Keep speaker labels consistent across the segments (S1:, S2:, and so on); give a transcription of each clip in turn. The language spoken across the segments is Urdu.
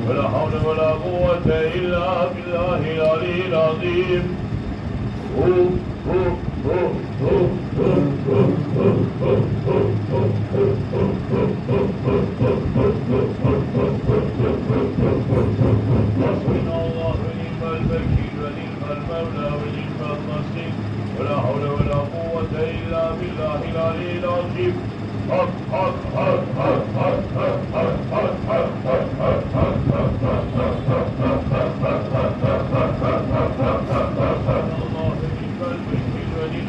S1: ولا حول ولا قوة إلا بالله العلي العظيم. حسبنا الله ونعم الوكيل ونعم المولى ونعم النصير ولا حول ولا قوة إلا بالله العلي العظيم. حق حق حق حق حق حق حق حق حق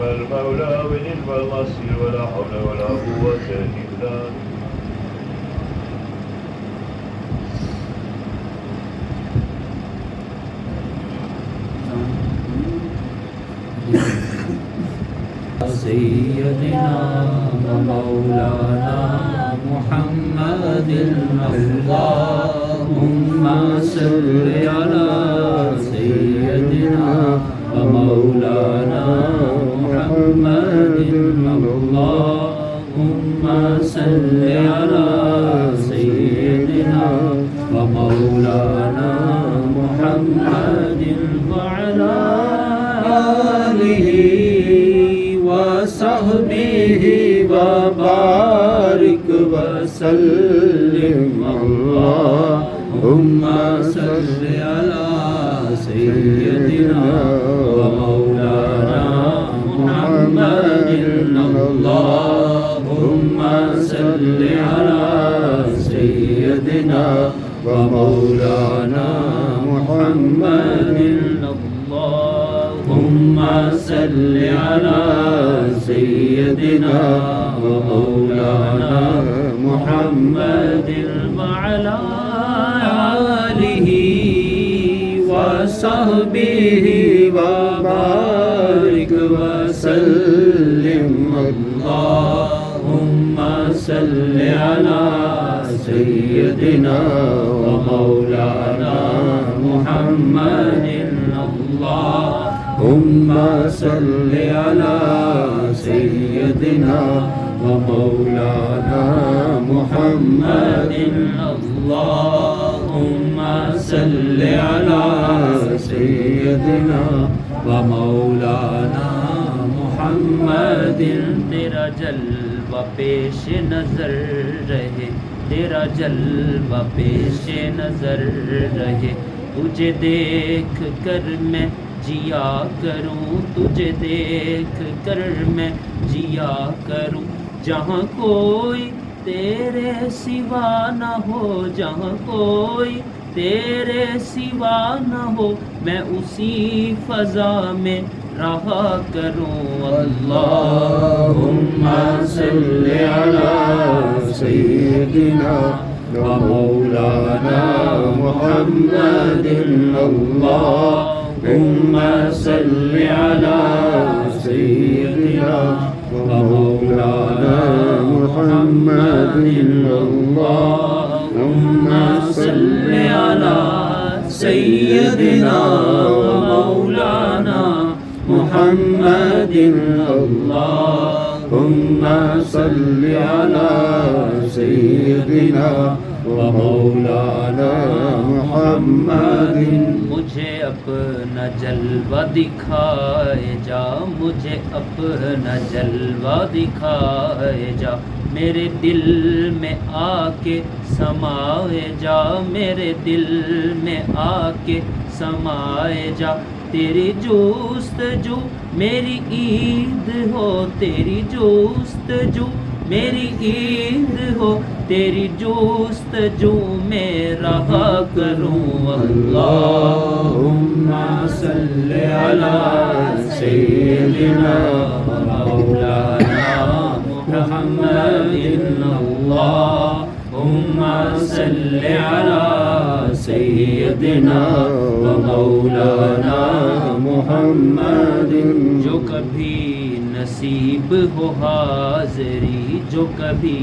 S1: المولى ونعم النصير ولا حول ولا قوة إلا
S2: سيدنا ومولانا محمد اللهم صل على سيدنا ومولانا محمد اللهم صل على سيدنا ومولانا محمد وعلى آله وصحبه وبارك وسلم اللهم صل على سيدنا ومولانا محمد اللهم صل على سيدنا ومولانا محمد اللهم صل على سيدنا ومولانا محمد وعلى آله وصحبه وبارك وسلم اللهم صل على سيدنا ومولانا محمد اللهم صل على سيدنا ومولانا محمد اللهم صل على سيدنا ومولانا محمد تیرا جلوہ پیش نظر رہے تیرا جلوہ پیش نظر رہے تجھے دیکھ کر میں جیا کروں تجھے دیکھ کر میں جیا کروں جہاں کوئی تیرے سوا نہ ہو جہاں کوئی تیرے سوا نہ ہو میں اسی فضا میں رہا کروں اللہم صل علی سیدنا ومولانا محمد اللہم صل علی سیدنا ومولانا محمد اللہم صل علی سیدنا ومولانا محمد اللہم صل علی سیدنا ومولانا محمد مجھے اپنا جلوہ دکھائے جا مجھے اپنا جلوہ دکھائے جا میرے دل میں آ کے سمائے جا میرے دل میں آ کے سمائے جا تیری جستجو میری عید ہو تیری جستجو میری عید ہو تیری جستجو میں رہا کروں اللہم صل علی سیدنا مولانا محمد اللہم صل علی سیدنا مولانا محمد جو کبھی نصیب ہو حاضری جو کبھی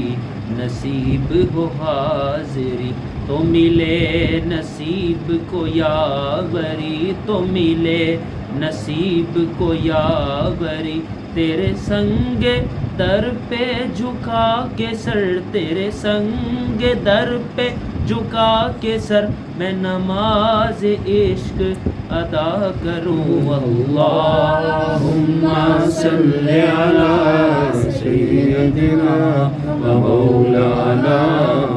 S2: نصیب ہو حاضری تو ملے نصیب کو یاوری تو ملے نصیب کو یاوری تیرے سنگ در پہ جھکا کے سر تیرے سنگ در پہ جھکا کے سر میں نماز عشق ادا کروں اللہم صل علی سیدنا ومولانا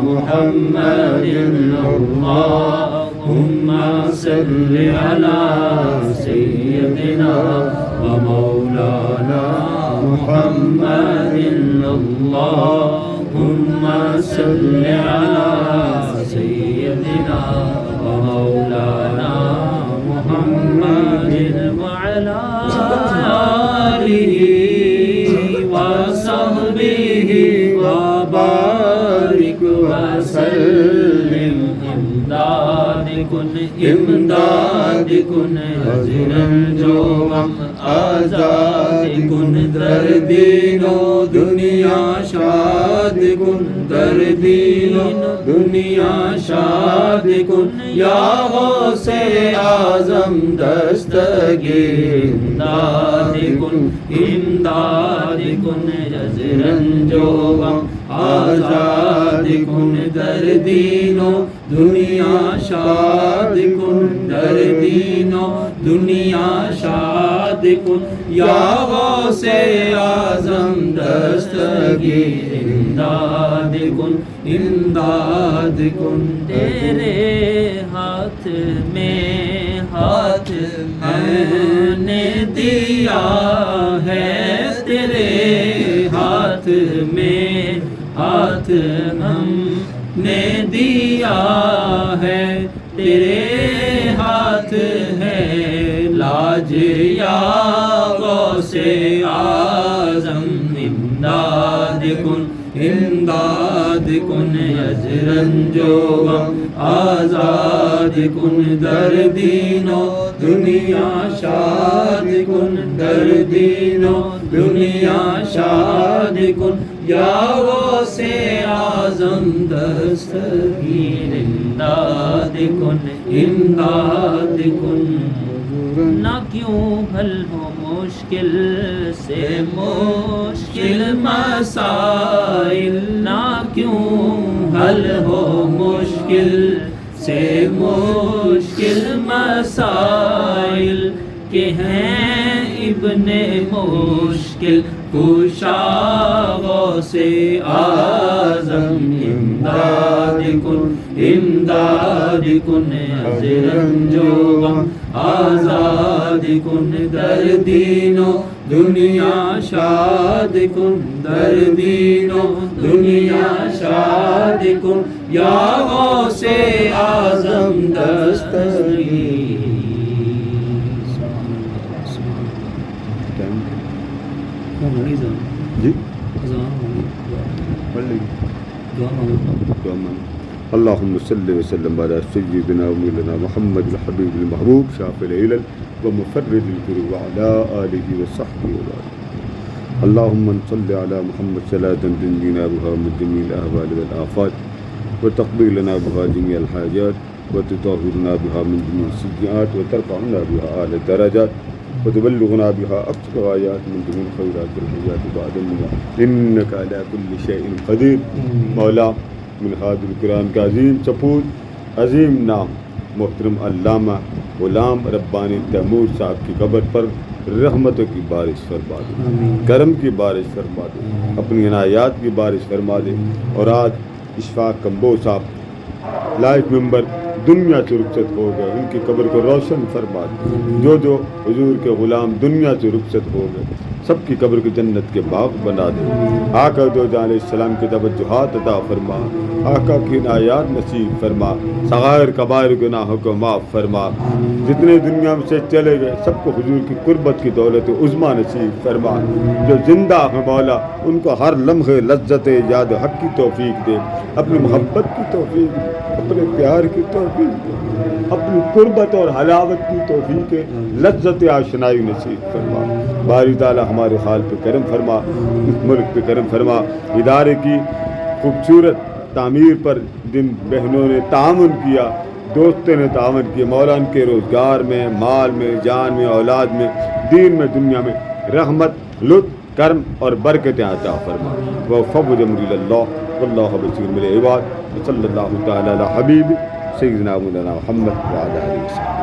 S2: محمد اللہم اللهم صل على سيدنا ومولانا محمد اللهم صل على سيدنا ومولانا محمد وعلى آله وصحبه وبارك وسلم امداد کن حضرن جو غم آزاد کن در دین و دنیا شاد کن در دین و دنیا شاد کن یا غوث اعظم دستگیر امداد کن حضرن جو غم آزاد کن در دین و دنیا شاد کن در دین و دنیا شاد کن یا غوث اعظم دستگیر امداد کن تیرے ہاتھ میں نے دیا ہے تیرے ہاتھ میں ہم نے دیا ہے تیرے ہاتھ ہے لاج یا غوث اعظم امداد کن اجرن جو غم آزاد کن در دین و دنیا شاد کن در دین و دنیا شاد کن یا غوث اعظم دستگیر امداد کن نہ کیوں حل ہو مشکل سے مشکل مسائل نہ کیوں حل ہو مشکل سے مشکل مسائل کہ ہیں ابن مشکل کشا غوث اعظم امداد کن حضرن جو غم آزاد کن در دین و دنیا شاد کن در دین و دنیا شاد کن یا غوث اعظم دستگیر
S3: جی اللهم صل وسلم على سيدنا ومولانا محمد الحبيب المحبوب شافع العلل ومفرد الكرب وعلى آله وصحبه وبارك اللهم صل على محمد صلاة تنجينا بها من جميع الأهوال والآفات وتقضي لنا بها جميع الحاجات وتطهرنا بها من جميع السيئات وترفعنا بها أعلى الدرجات وتبلغنا بها أقصى الغايات من جميع الخيرات والحاجات بعد المنى إنك على كل شيء قدير مولا من هذا القرآن کا عظیم سپود عظیم نام محترم علامہ غلام ربانی تیمور صاحب کی قبر پر رحمتوں کی بارش فرما دے کرم کی بارش فرما دے اپنی عنایات کی بارش فرما دے اور آج اشفاق کمبو صاحب لائف ممبر دنیا سے رخصت ہو گئے ان کی قبر کو روشن فرما دے جو حضور کے غلام دنیا سے رخصت ہو گئے سب کی قبر کو جنت کے باغ بنا دے آقا دو جان علیہ السلام کی توجہات عطا فرما آقا کی عنایات نصیب فرما صغائر کبائر گناہوں کو معاف فرما جتنے دنیا میں سے چلے گئے سب کو حضور کی قربت کی دولت عظمیٰ نصیب فرما جو زندہ ہیں مولا ان کو ہر لمحے لذت یاد حق کی توفیق دے اپنی محبت کی توفیق دے اپنے پیار کی توفیق دے اپنی قربت اور حلاوت کی توفیق لذت آشنائی نصیب فرما باری تعالی ہمارے حال پہ کرم فرما اس ملک پہ کرم فرما ادارے کی خوبصورت تعمیر پر جن بہنوں نے تعاون کیا دوستوں نے تعاون کیا مولا ان کے روزگار میں مال میں جان میں اولاد میں دین میں دنیا میں رحمت لطف کرم اور برکتیں عطا فرما وفوض امری اللہ واللہ بصیر بالعباد صلی اللہ تعالی علی حبیب سیدنا مولانا محمد وعلی آلہ وصحبہ